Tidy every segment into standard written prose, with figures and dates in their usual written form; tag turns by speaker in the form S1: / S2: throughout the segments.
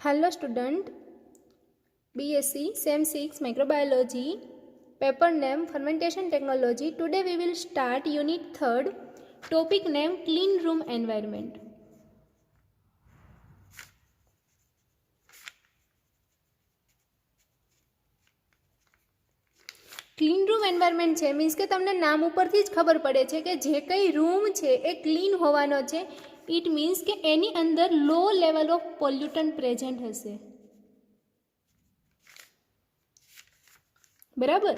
S1: Hello student, BSc SEM 6 Microbiology, paper name Fermentation Technology. Today we will start unit 3rd, topic name Clean Room Environment. Clean room environment છે means કે તમને નામ ઉપરથી જ ખબર પડે છે કે જે કંઈ રૂમ છે એ ક્લીન હોવાનો છે. ઇટ મીન્સ કે એની અંદર લો લેવલ ઓફ પોલ્યુટન્ટ પ્રેઝન્ટ હશે. બરાબર.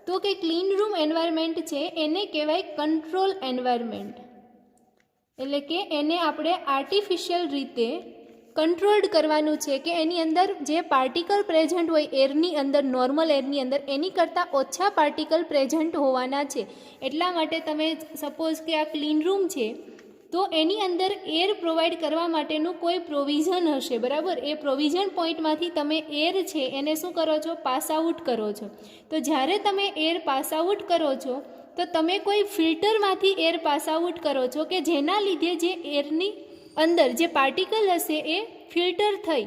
S1: તો કે ક્લીન રૂમ એન્વાયરમેન્ટ છે એને કહેવાય કંટ્રોલ એન્વાયરમેન્ટ, એટલે કે એને આપણે આર્ટિફિશિયલ રીતે કંટ્રોલ્ડ કરવાનું છે કે એની અંદર જે પાર્ટિકલ પ્રેઝન્ટ હોય એરની અંદર, નોર્મલ એરની અંદર એની કરતાં ઓછા પાર્ટિકલ પ્રેઝન્ટ હોવાના છે. એટલા માટે તમે સપોઝ કે આ ક્લીન રૂમ છે તો એની અંદર એર પ્રોવાઈડ કરવા માટેનું કોઈ પ્રોવિઝન હશે. બરાબર. એ પ્રોવિઝન પોઈન્ટમાંથી તમે એર છે એને શું કરો છો? પાસ આઉટ કરો છો. તો જ્યારે તમે એર પાસ આઉટ કરો છો તો તમે કોઈ ફિલ્ટરમાંથી એર પાસ આઉટ કરો છો કે જેના લીધે જે એરની અંદર જે પાર્ટિકલ હશે એ ફિલ્ટર થઈ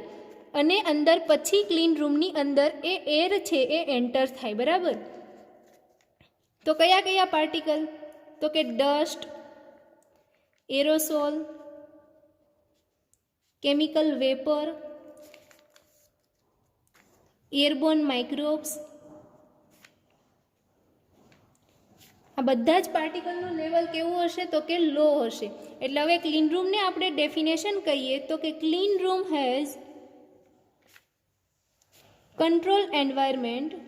S1: અને અંદર પછી ક્લીન રૂમની અંદર એ એર છે એ એન્ટર થાય. બરાબર. તો કયા કયા પાર્ટિકલ? તો કે dust, aerosol, chemical vapour, airborne microbes, આ બધા જ પાર્ટિકલનું લેવલ કેવું હશે? તો કે લો હશે. એટલે હવે ક્લીન રૂમને આપણે ડેફિનેશન કહીએ તો કે clean room has control environment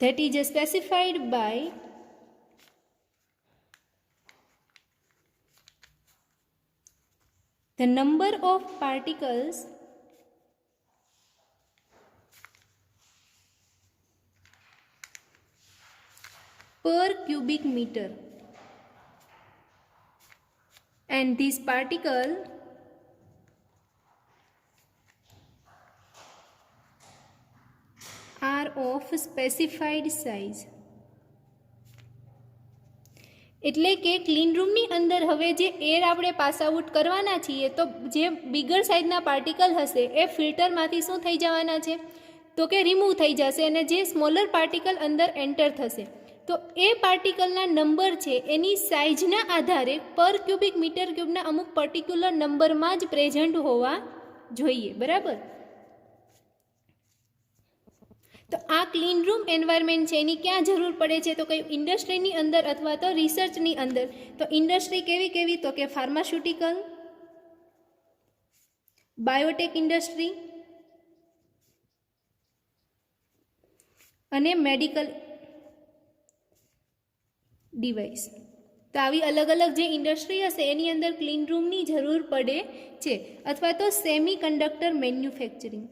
S1: that is specified by the number of particles per cubic meter, and this particle are of specified size. એટલે કે ક્લીન રૂમની અંદર હવે જે એર આપણે પાસ આઉટ કરવાના છીએ તો જે બિગર સાઇઝના પાર્ટિકલ હશે એ ફિલ્ટરમાંથી શું થઈ જવાના છે? તો કે રિમૂવ થઈ જશે અને જે સ્મોલર પાર્ટિકલ અંદર એન્ટર થશે. તો એ પાર્ટિકલના નંબર છે એની સાઇઝના આધારે પર ક્યુબિક મીટર ક્યુબના અમુક પર્ટિક્યુલર નંબરમાં જ પ્રેઝન્ટ હોવા જોઈએ. બરાબર. તો આ ક્લીન રૂમ એન્વાયરમેન્ટ છે એની ક્યાં જરૂર પડે છે? તો કંઈ ઇન્ડસ્ટ્રીની અંદર અથવા તો રિસર્ચની અંદર. તો ઇન્ડસ્ટ્રી કેવી કેવી? તો કે ફાર્માસ્યુટિકલ, બાયોટેક ઇન્ડસ્ટ્રી અને મેડિકલ ડિવાઇસ. તો આવી અલગ અલગ જે ઇન્ડસ્ટ્રી હશે એની અંદર ક્લીન રૂમની જરૂર પડે છે. અથવા તો સેમી કન્ડક્ટર મેન્યુફેક્ચરિંગ.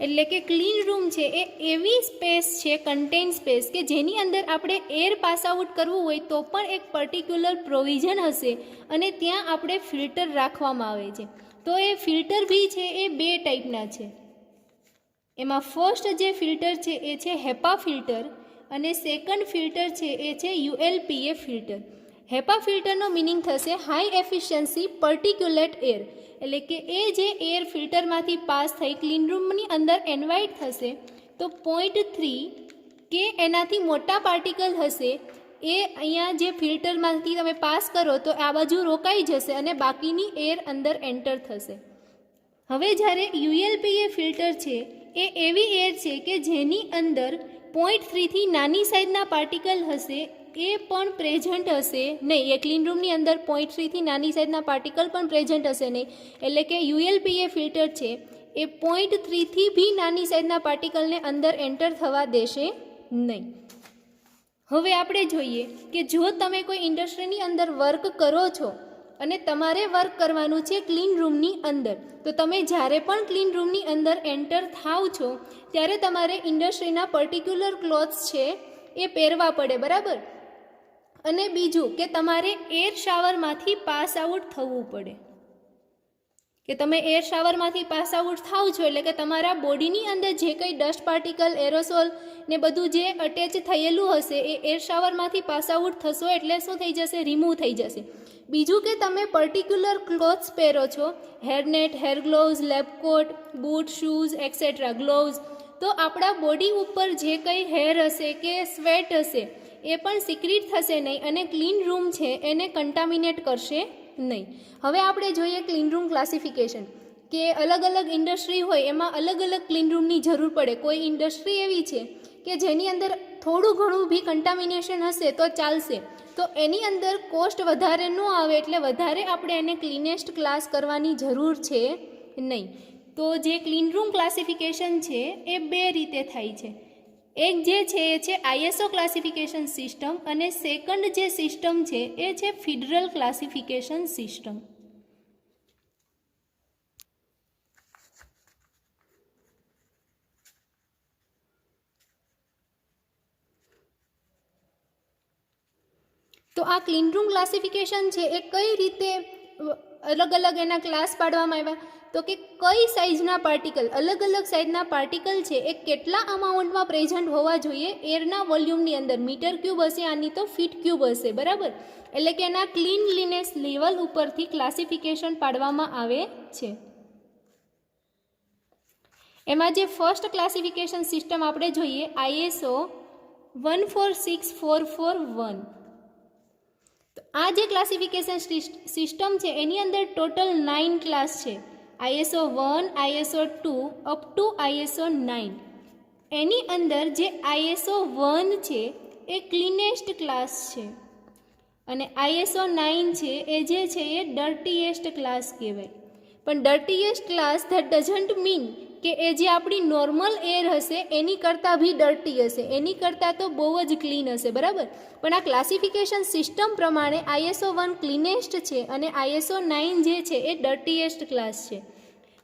S1: એટલે કે ક્લીન રૂમ છે એ એવી સ્પેસ છે, કન્ટેન સ્પેસ, કે જેની અંદર આપણે એર પાસ આઉટ કરવું હોય તો પણ એક પર્ટિક્યુલર પ્રોવિઝન હશે અને ત્યાં આપણે ફિલ્ટર રાખવામાં આવે છે. તો એ ફિલ્ટર બી છે એ બે ટાઈપના છે. એમાં ફર્સ્ટ જે ફિલ્ટર છે એ છે હેપા ફિલ્ટર અને સેકન્ડ ફિલ્ટર છે એ છે ULPA ફિલ્ટર. હેપા ફિલ્ટરનો મિનિંગ થશે હાઈ એફિશિયન્સી પર્ટિક્યુલેટ એર. એટલે કે એ જે એર ફિલ્ટરમાંથી પાસ થઈ ક્લીન રૂમની અંદર ઇન્વાઇટ થશે તો 0.3 કે એનાથી મોટા પાર્ટિકલ હશે એ અહીંયા જે ફિલ્ટરમાંથી તમે પાસ કરો તો આ બાજુ રોકાઈ જશે અને બાકીની એર અંદર એન્ટર થશે. હવે જ્યારે ULPA ફિલ્ટર છે એ એવી એર છે કે જેની અંદર 0.3થી નાની સાઇઝના પાર્ટિકલ હશે એ પણ પ્રેઝન્ટ હશે નહીં. એ ક્લીન રૂમની અંદર 0.3થી નાની સાઇઝના પાર્ટિકલ પણ પ્રેઝન્ટ હશે નહીં. એટલે કે ULPA ફિલ્ટર છે એ 0.3થી બી નાની સાઇઝના પાર્ટિકલને અંદર એન્ટર થવા દેશે નહીં. હવે આપણે જોઈએ કે જો તમે કોઈ ઇન્ડસ્ટ્રીની અંદર વર્ક કરો છો અને તમારે વર્ક કરવાનું છે ક્લીન રૂમની અંદર, તો તમે જ્યારે પણ ક્લીન રૂમની અંદર એન્ટર થાવ છો ત્યારે તમારે ઇન્ડસ્ટ્રીના પર્ટિક્યુલર ક્લોથ્સ છે એ પહેરવા પડે. બરાબર. અને બીજું કે તમારે એર શાવરમાંથી પાસ આઉટ થવું પડે. કે તમે એર શાવરમાંથી પાસ આઉટ થાવ છો એટલે કે તમારા બોડીની અંદર જે કંઈ ડસ્ટ પાર્ટિકલ, એરોસોલ ને બધું જે અટેચ થયેલું હશે એ એર શાવરમાંથી પાસ આઉટ થશો એટલે શું થઈ જશે? રિમૂવ થઈ જશે. બીજું કે તમે પર્ટિક્યુલર ક્લોથ્સ પહેરો છો, હેરનેટ, હેર ગ્લોવ્સ, લેબ કોટ, બૂટ, શૂઝ એક્સેટ્રા, ગ્લોવ્સ, તો આપણા બોડી ઉપર જે કંઈ હેર હશે કે સ્વેટ હશે એ પણ સિક્રીટ થશે નહીં અને ક્લીન રૂમ છે એને કન્ટામિનેટ કરશે નહીં. હવે આપણે જોઈએ ક્લીન રૂમ ક્લાસિફિકેશન, કે અલગ અલગ ઇન્ડસ્ટ્રી હોય એમાં અલગ અલગ ક્લીન રૂમની જરૂર પડે. કોઈ ઇન્ડસ્ટ્રી એવી છે કે જેની અંદર થોડું ઘણું બી કન્ટામિનેશન હશે તો ચાલશે, તો એની અંદર કોસ્ટ વધારે ન આવે એટલે વધારે આપણે એને ક્લીનેસ્ટ ક્લાસ કરવાની જરૂર છે નહીં. તો જે ક્લીન રૂમ ક્લાસિફિકેશન છે એ બે રીતે થાય છે. એક જે છે એ છે ISO ક્લાસિફિકેશન સિસ્ટમ અને સેકન્ડ જે સિસ્ટમ છે એ છે ફેડરલ ક્લાસિફિકેશન સિસ્ટમ. તો આ ક્લીન રૂમ ક્લાસિફિકેશન છે એ કઈ રીતે અલગ અલગ એના ક્લાસ પાડવામાં આવ્યા? તો કે કઈ સાઇઝના પાર્ટિકલ, અલગ અલગ સાઇઝના પાર્ટિકલ છે એ કેટલા અમાઉન્ટમાં પ્રેઝન્ટ હોવા જોઈએ એરના વોલ્યુમની અંદર. મીટર ક્યુબ હશે, આની તો ફીટ ક્યુબ હશે, બરાબર? એટલે કે એના ક્લીનલીનેસ લેવલ ઉપરથી ક્લાસિફિકેશન પાડવામાં આવે છે. એમાં જે ફર્સ્ટ ક્લાસિફિકેશન સિસ્ટમ આપણે જોઈએ ISO 14641. આ જે ક્લાસિફિકેશન સિસ્ટમ છે એની અંદર ટોટલ 9 ક્લાસ છે. ISO 1, ISO 2 up to ISO 9. એની અંદર જે ISO 1 છે એ ક્લીનેસ્ટ ક્લાસ છે અને ISO 9 છે એ જે છે એ ડર્ટીએસ્ટ ક્લાસ કહેવાય. પણ ડર્ટીએસ્ટ ક્લાસ ધેટ ડઝન્ટ મીન કે એ જે આપણી નોર્મલ એર હશે એની કરતાં બી ડર્ટી હશે, એની કરતાં તો બહુ જ ક્લીન હશે, બરાબર? પણ આ ક્લાસિફિકેશન સિસ્ટમ પ્રમાણે ISO 1 ક્લીનેસ્ટ છે અને ISO 9 જે છે એ ડર્ટીએસ્ટ ક્લાસ છે.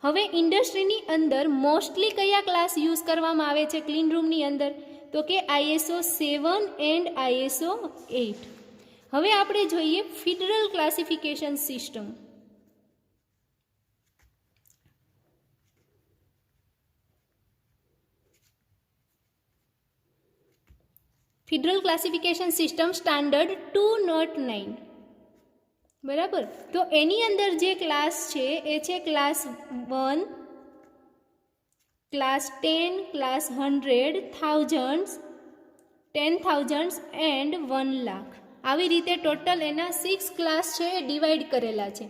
S1: હવે ઇન્ડસ્ટ્રીની અંદર મોસ્ટલી કયા ક્લાસ યુઝ કરવામાં આવે છે ક્લીન રૂમની અંદર? તો કે ISO 7 એન્ડ ISO 8. હવે આપણે જોઈએ federal classification system. Federal classification system standard 209, બરાબર? તો એની અંદર જે ક્લાસ છે એ છે class 1, class 10, class 100, thousands, 10,000 and 1 lakh. આવી રીતે ટોટલ એના 6 ક્લાસ છે એ ડિવાઈડ કરેલા છે.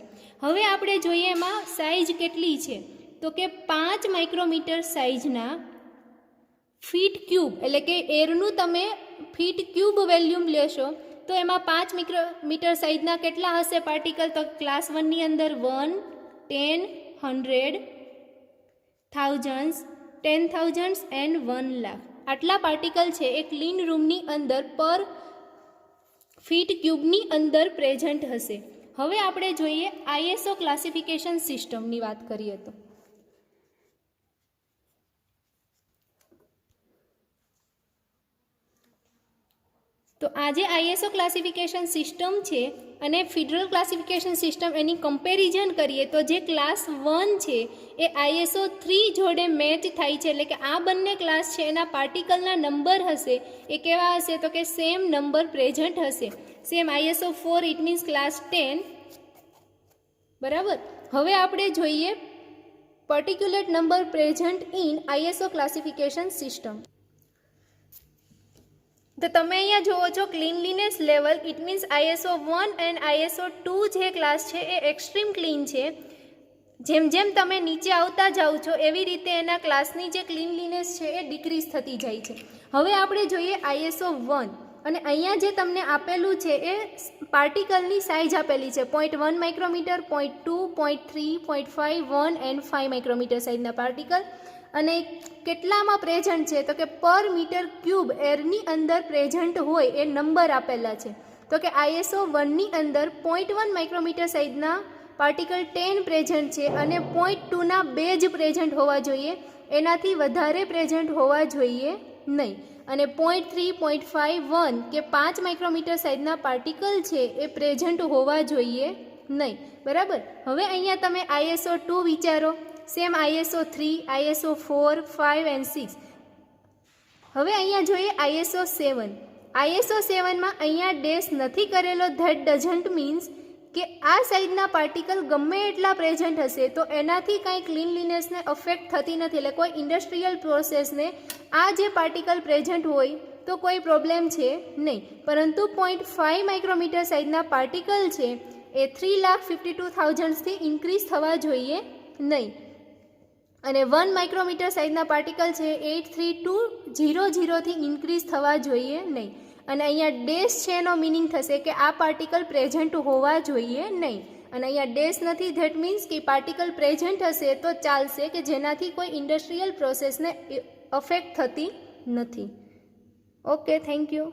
S1: હવે આપણે જોઈએ એમાં સાઇઝ કેટલી છે, તો કે 5 માઇક્રોમીટર સાઇઝના ફીટ ક્યુબ, એટલે કે એરનું તમે ફીટ ક્યુબ વેલ્યુમ લેશો તો એમાં 5 માઇક્રોમીટર સાઇઝના કેટલા હશે પાર્ટિકલ? તો ક્લાસ 1ની અંદર 1, 10, 100, થાઉઝન્ડ્સ, 10,000 એન્ડ 1 લાખ. આટલા પાર્ટિકલ છે એ ક્લીન રૂમની અંદર પર ફીટ ક્યુબની અંદર પ્રેઝન્ટ હશે. હવે આપણે જોઈએ ISO ક્લાસિફિકેશન સિસ્ટમની વાત કરીએ તો આ જે ISO ક્લાસિફિકેશન સિસ્ટમ છે અને ફેડરલ ક્લાસિફિકેશન સિસ્ટમ એની કમ્પેરિઝન કરીએ તો જે ક્લાસ 1 છે એ ISO 3 જોડે મેચ થાય છે. એટલે કે આ બંને ક્લાસ છે એના પાર્ટિકલના નંબર હશે એ કેવા હશે? તો કે સેમ નંબર પ્રેઝન્ટ હશે. Same ISO 4 it means class 10, બરાબર? હવે આપણે જોઈએ particulate number present in ISO classification system. તો તમે અહીંયા જુઓ છો cleanliness level, it means ISO 1 and ISO 2 જે ક્લાસ છે એ એક્સ્ટ્રીમ ક્લીન છે. જેમ જેમ તમે નીચે આવતા જાઓ છો એવી રીતે એના ક્લાસની જે ક્લીનલીનેસ છે એ ડિક્રીઝ થતી જાય છે. હવે આપણે જોઈએ ISO 1 અને અહીંયા જે તમને આપેલું છે એ પાર્ટિકલની સાઇઝ આપેલી છે 0.1 માઇક્રોમીટર, 0.2, 0.3, 0.5, 1 એન્ડ 5 માઇક્રોમીટર સાઇઝના પાર્ટિકલ. અને કેટલામાં પ્રેઝન્ટ છે? તો કે પર મીટર ક્યુબ એરની અંદર પ્રેઝન્ટ હોય એ નંબર આપેલા છે. તો કે ISO 1ની અંદર 0.1 માઇક્રોમીટર સાઇઝના પાર્ટિકલ 10 પ્રેઝન્ટ છે અને 0.2ના 2 જ પ્રેઝન્ટ હોવા જોઈએ, એનાથી વધારે પ્રેઝન્ટ હોવા જોઈએ નહીં. અને 0.3, 0.5, 1 કે 5 માઇક્રોમીટર સાઇઝના પાર્ટિકલ છે એ પ્રેઝન્ટ હોવા જોઈએ નહીં, બરાબર. હવે અહીંયા તમે ISO 2 વિચારો, સેમ ISO 3, ISO 4, 5 એન્ડ 6. હવે અહીંયા જોઈએ ISO 7. ISO 7માં અહીંયા ડેશ નથી કરેલો. ધેટ ડઝન્ટ મીન્સ કે આ સાઇઝના પાર્ટિકલ ગમે એટલા પ્રેઝન્ટ હશે તો એનાથી કાંઈ ક્લીનલીનેસને અફેક્ટ થતી નથી, એટલે કોઈ ઇન્ડસ્ટ્રીયલ પ્રોસેસને આ જે પાર્ટિકલ પ્રેઝન્ટ હોય તો કોઈ પ્રોબ્લેમ છે નહીં. પરંતુ 0.5 માઇક્રોમીટર સાઇઝના પાર્ટિકલ છે એ 3,52,000થી ઇન્ક્રીઝ થવા જોઈએ નહીં, અને 1 માઇક્રોમીટર સાઇઝના પાર્ટિકલ છે 83200થી ઇન્ક્રીઝ થવા જોઈએ નહીં. અને અહીંયા ડેશ છે એનો મિનિંગ થશે કે આ પાર્ટિકલ પ્રેઝન્ટ હોવા જોઈએ નહીં, અને અહીંયા ડેશ નથી, ધેટ મીન્સ કે પાર્ટિકલ પ્રેઝન્ટ હશે તો ચાલશે, કે જેનાથી કોઈ ઇન્ડસ્ટ્રીયલ પ્રોસેસને અફેક્ટ થતી નથી. Okay, thank you.